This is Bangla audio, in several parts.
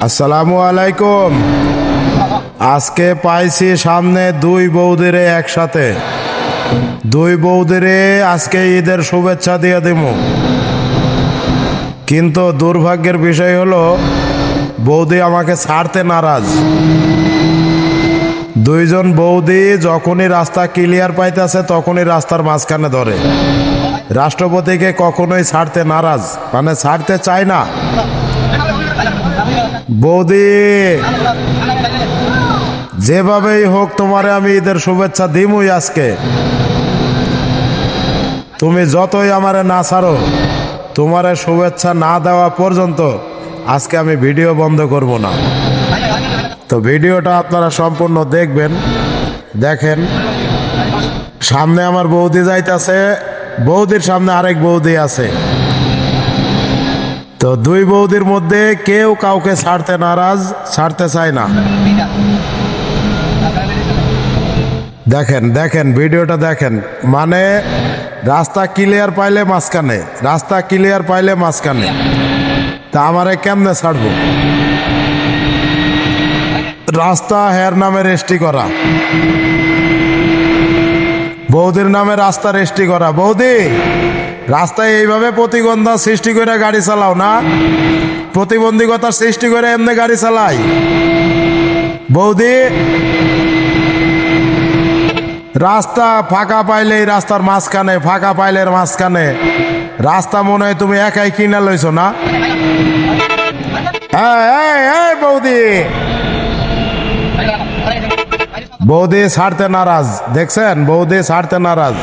আসসালামু আলাইকুম। আজকে পাইছি সামনে দুই বৌদিরে একসাথে। দুই বৌদিরে আজকে ঈদের শুভেচ্ছা দিয়ে দিব, কিন্তু দুর্ভাগ্যের বিষয় হলো বৌদি আমাকে ছাড়তে নারাজ। দুইজন বৌদি যখনই রাস্তা ক্লিয়ার পাইতেছে তখনই রাস্তার মাঝখানে ধরে। রাষ্ট্রপতিকে কখনোই ছাড়তে নারাজ, মানে ছাড়তে চায় না। বৌদি, যেভাবেই হোক তোমারে আমি ঈদের শুভেচ্ছা দিমই আজকে। তুমি যতই আমারে না ছাড়ো, তোমারে শুভেচ্ছা না দেওয়া পর্যন্ত আজকে আমি ভিডিও বন্ধ করব না। তো ভিডিওটা আপনারা সম্পূর্ণ দেখবেন। দেখেন, সামনে আমার বৌদি যাইতেছে, বৌদির সামনে আরেক বৌদি আছে। তো দুই বৌদির মধ্যে কেউ কাউকে ছাড়তে নারাজ, ছাড়তে চায় না। দেখেন দেখেন ভিডিওটা দেখেন, মানে রাস্তা ক্লিয়ার পাইলে মাঝখানে, রাস্তা ক্লিয়ার পাইলে মাঝখানে। তা আমারে কেমনে ছাড়বো? রাস্তা হের নামে রেজিস্ট্রি করা, বৌদির নামে রাস্তা রেজিস্ট্রি করা। বৌদি, রাস্তায় এইভাবে প্রতিবন্ধা সৃষ্টি করে গাড়ি চালাও না? প্রতিবন্ধকতার সৃষ্টি করে এমনি গাড়ি চালাই? বৌদি, রাস্তা ফাঁকা পাইলেই রাস্তার মাঝখানে, ফাঁকা পাইলে মাঝখানে রাস্তা মনে হয় তুমি একাই কিনা লইছো না? বৌদি, বৌদি ছাড়তে নারাজ। দেখছেন, বৌদি ছাড়তে নারাজ।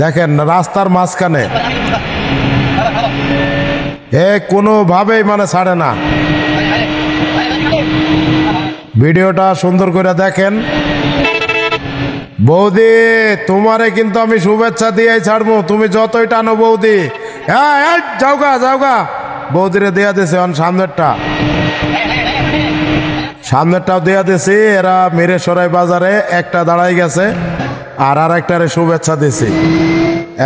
দেখেন রাস্তার মাঝখানে কোনোভাবেই মানে ছাড়ে না। ভিডিওটা সুন্দর করে দেখেন। বৌদি, তোমারে কিন্তু আমি শুভেচ্ছা দিয়ে ছাড়বো, তুমি যতই টানো। বৌদি, যাওগা যাওগা। বৌদিরে দেয়া দিছে সামনেরটাও দেয়া দিছি। এরা মেরে সরাই বাজারে একটা দাঁড়াই গেছে, আর একটারে শুভেচ্ছা দিছি।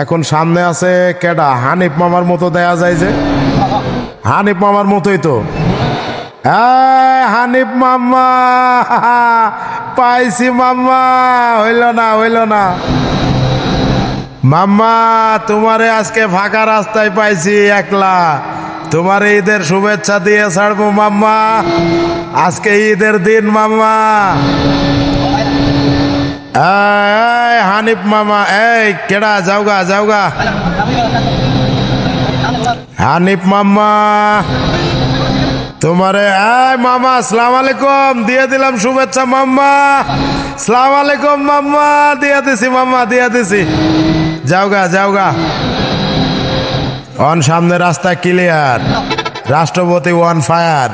এখন সামনে আছে কেডা? হানিফ মামার মতো দেয়া যায় যে, হানিফ মামার মতোই তো। হানিফ মামা, পাইছি মাম্মা। হইল না, হইল না। মাম্মা, তোমারে আজকে ফাঁকা রাস্তায় পাইছি একলা। তোমার ঈদের শুভেচ্ছা দিয়ে ছাড়বো মাম্মা। আজকে ঈদের দিন মাম্মা। হানিফ মামা, কেডা? যাওগা যাওগা। হানিফ মাম্মা, তোমারে মামা আসসালাম আলাইকুম দিয়ে দিলাম শুভেচ্ছা মাম্মা। সালাম আলাইকুম মাম্মা, দিয়া দিছি মাম্মা, দিয়া দিছি। যাওগা যাওগা। অন সামনে রাস্তা ক্লিয়ার, রাষ্ট্রপতি ওয়ান ফায়ার।